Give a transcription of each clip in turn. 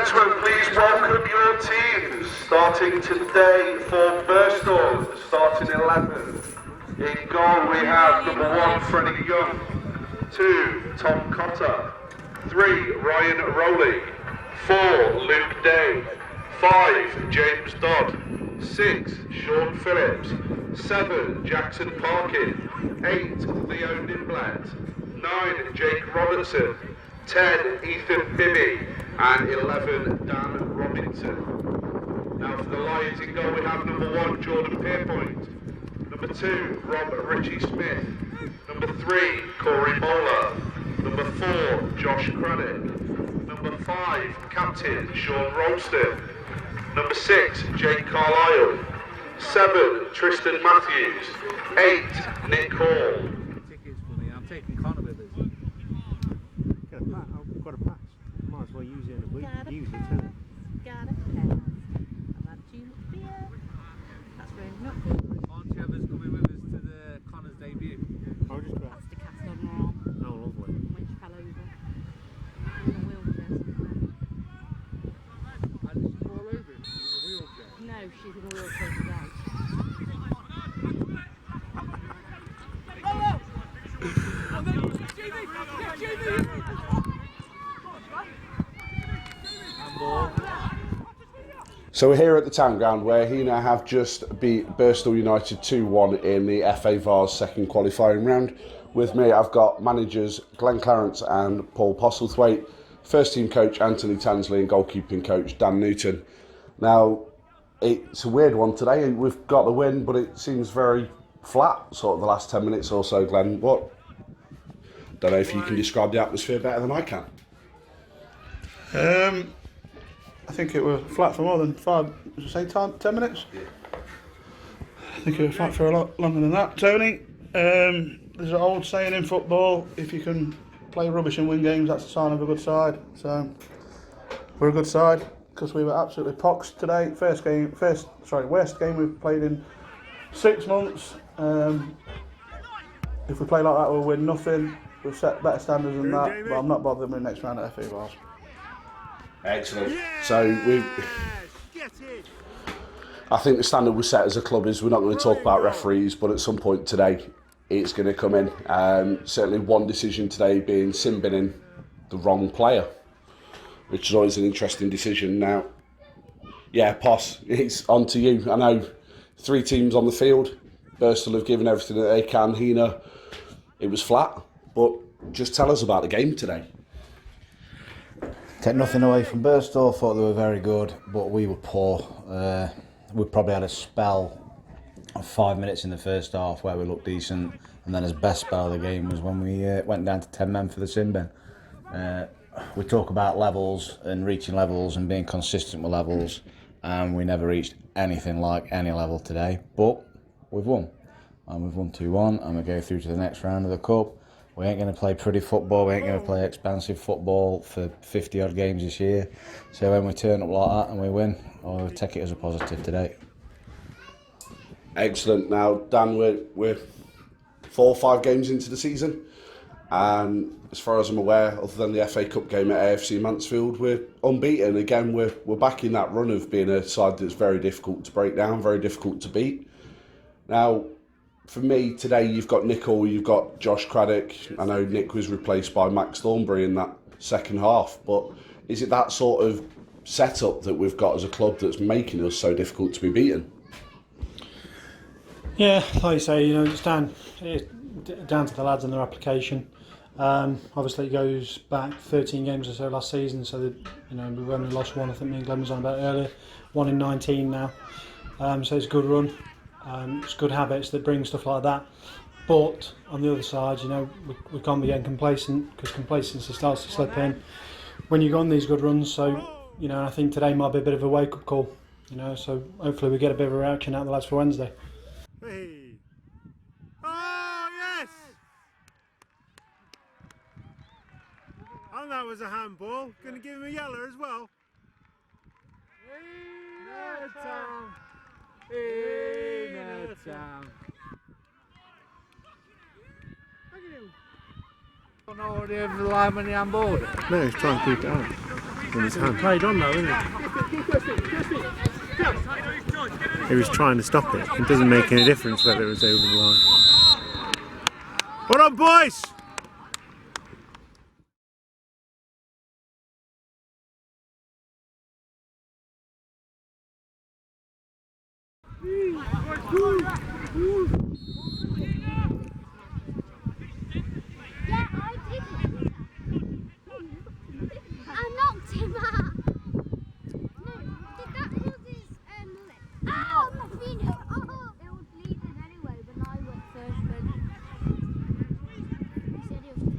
gentlemen, please welcome your teams. Starting today for Birstall, starting 11. In goal we have number 1, Freddie Young. 2, Tom Cotter. 3, Ryan Rowley. 4, Luke Day. 5, James Dodd. 6, Sean Phillips. 7, Jackson Parkin. 8, Theo Nimblett. 9, Jake Robertson. 10, Ethan Bibby. And 11, Dan Robinson. Now for the Lions in goal we have number 1, Jordan Pierpoint. Number 2, Rob Richie Smith. Number 3, Corey Bowler. Number 4, Josh Craddock. Number 5, Captain Sean Ralston. Number 6, Jake Carlisle. 7, Tristan Matthews. 8, Nick Hall. Tickets for me. I'm taking Connor with us. I've got a pass. Might as well use it in a week. Use it, too. Got a pass. I've had too much beer. That's really not good. Aren't you ever coming with us to the Connor's debut? I'll just grab. That's the cast on her arm Oh, lovely. when she fell over. In a wheelchair somewhere. And did she fall over in a wheelchair? No, she's in a wheelchair today. So we're here at the Town Ground where Heanor have just beat Birstall United 2-1 in the FA Vars second qualifying round. With me I've got managers Glenn Clarence and Paul Postlethwaite, first team coach Anthony Tansley and goalkeeping coach Dan Newton. Now it's a weird one today. We've got the win but it seems very flat sort of the last 10 minutes or so. Glenn, what? Don't know if you can describe the atmosphere better than I can. I think it was flat for more than 10 minutes. Yeah. I think it was flat for a lot longer than that. Tony, there's an old saying in football: if you can play rubbish and win games, that's a sign of a good side. So we're a good side because we were absolutely poxed today. Worst game we've played in 6 months. If we play like that, we'll win nothing. We've set better standards than that, but I'm not bothered with the next round at FA Vars. Excellent. So I think the standard we set as a club is we're not going to talk about referees, but at some point today it's going to come in. Certainly one decision today being sin binning the wrong player, which is always an interesting decision. Now, yeah, Poss, it's on to you. I know 3 teams on the field. Birstall have given everything that they can. Heanor, it was flat, but just tell us about the game today. Take nothing away from Birstall, thought they were very good, but we were poor. We probably had a spell of 5 minutes in the first half where we looked decent, and then his best spell of the game was when we went down to 10 men for the sin bin. We talk about levels and reaching levels and being consistent with levels, and we never reached anything like any level today, but we've won. And we've won 2-1, and we go through to the next round of the Cup. We ain't going to play pretty football, we ain't going to play expansive football for 50 odd games this year. So when we turn up like that and we win, I'll take it as a positive today. Excellent. Now, Dan, we're 4 or 5 games into the season, and as far as I'm aware, other than the FA Cup game at AFC Mansfield, we're unbeaten. Again, we're back in that run of being a side that's very difficult to break down, very difficult to beat. Now, for me, today you've got Nick Hall, you've got Josh Craddock. I know Nick was replaced by Max Thornbury in that second half, but is it that sort of setup that we've got as a club that's making us so difficult to be beaten? Yeah, like you say, it's down to the lads and their application. Obviously, it goes back 13 games or so last season, so that, we've only lost 1. I think me and Glenn was on about earlier. 1 in 19 now, so it's a good run. It's good habits that bring stuff like that. But on the other side, we can't be getting complacent, because complacency starts to slip in when you go on these good runs. So, I think today might be a bit of a wake-up call. So hopefully we get a bit of a reaction out of the lads for Wednesday. Hey. Oh, yes! And that was a handball. Going to give him a yellow as well. Heanor Town. Don't know the lineman on board. No, he's trying to keep it out. in his hand. Played on though, isn't it? He was trying to stop it. It doesn't make any difference whether it was over the line. Hold on, boys! Yeah, I did it. I knocked him out. No, did that cause his lip? Ow, my finger! Oh, it was bleeding anyway, but I went first. But he said it was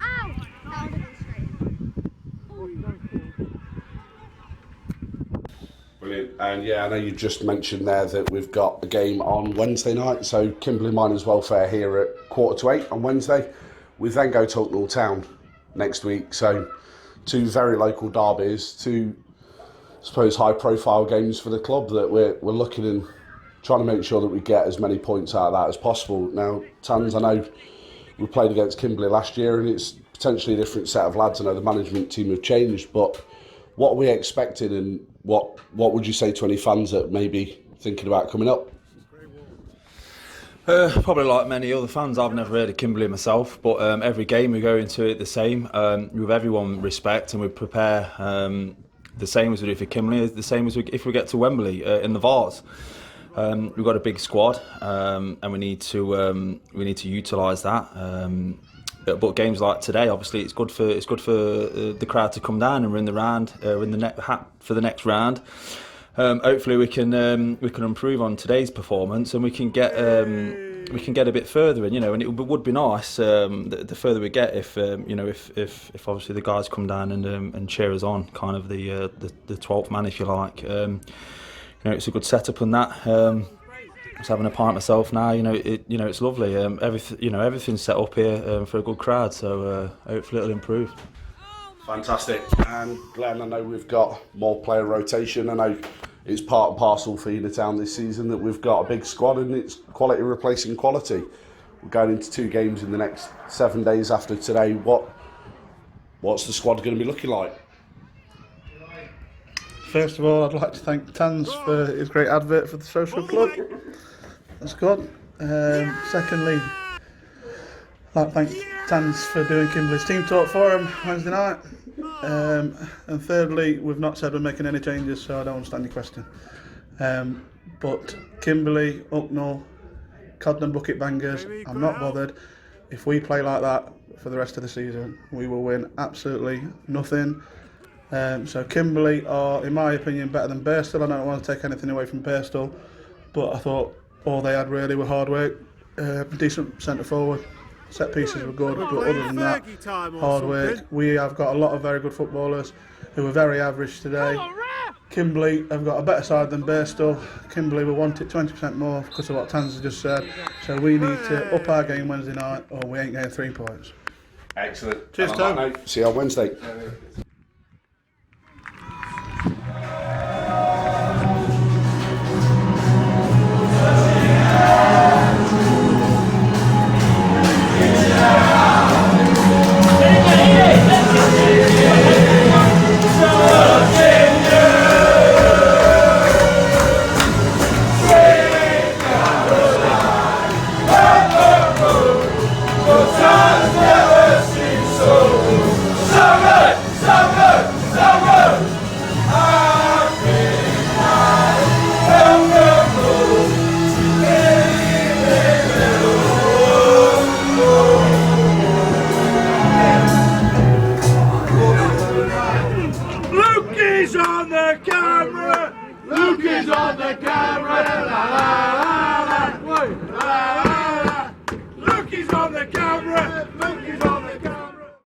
ow! That would have been straight. Brilliant. And yeah, I know you just mentioned there that we've got a game on Wednesday night. So Kimberley Miners Welfare here at 7:45 on Wednesday. We then go to Hucknall Town next week. So 2 very local derbies, 2, I suppose, high-profile games for the club that we're looking and trying to make sure that we get as many points out of that as possible. Now, Tans, I know we played against Kimberley last year and it's potentially a different set of lads. I know the management team have changed, but what are we expecting and what would you say to any fans that may be thinking about coming up? Probably like many other fans, I've never heard of Kimberley myself, but every game we go into it the same, with everyone respect, and we prepare the same as we do for Kimberley, the same as if we get to Wembley in the Vars. We've got a big squad, and we need to utilise that. But games like today, obviously, it's good for the crowd to come down and we're in the round, in the hat for the next round. Hopefully, we can improve on today's performance and we can get a bit further. And and it would be nice the further we get if if obviously the guys come down and cheer us on, kind of the 12th man, if you like. It's a good setup on that. Just having a pint myself now, it's lovely. Everything's set up here for a good crowd, so hopefully it'll improve. Fantastic. And Glenn, I know we've got more player rotation. I know it's part and parcel for Heanor Town this season that we've got a big squad and it's quality replacing quality. We're going into 2 games in the next 7 days after today. What's the squad going to be looking like? First of all, I'd like to thank Tans for his great advert for the social club. That's good. Secondly, I'd like to thank Tans for doing Kimberley's team talk for him Wednesday night. And thirdly, we've not said we're making any changes, so I don't understand your question. But Kimberley, Hucknall, Codden Bucket Bangers, I'm not bothered. If we play like that for the rest of the season, we will win absolutely nothing. So Kimberley are, in my opinion, better than Birstall. I don't want to take anything away from Birstall, but I thought all they had really were hard work, decent centre forward, set pieces were good, but other than that, hard work. We have got a lot of very good footballers who are very average today. Kimberley have got a better side than Birstall. Kimberley will want it 20% more because of what Tans has just said. So we need to up our game Wednesday night or we ain't getting 3 points. Excellent. Cheers, Tom. See you on Wednesday. Luke is on the camera! Luke is on the camera!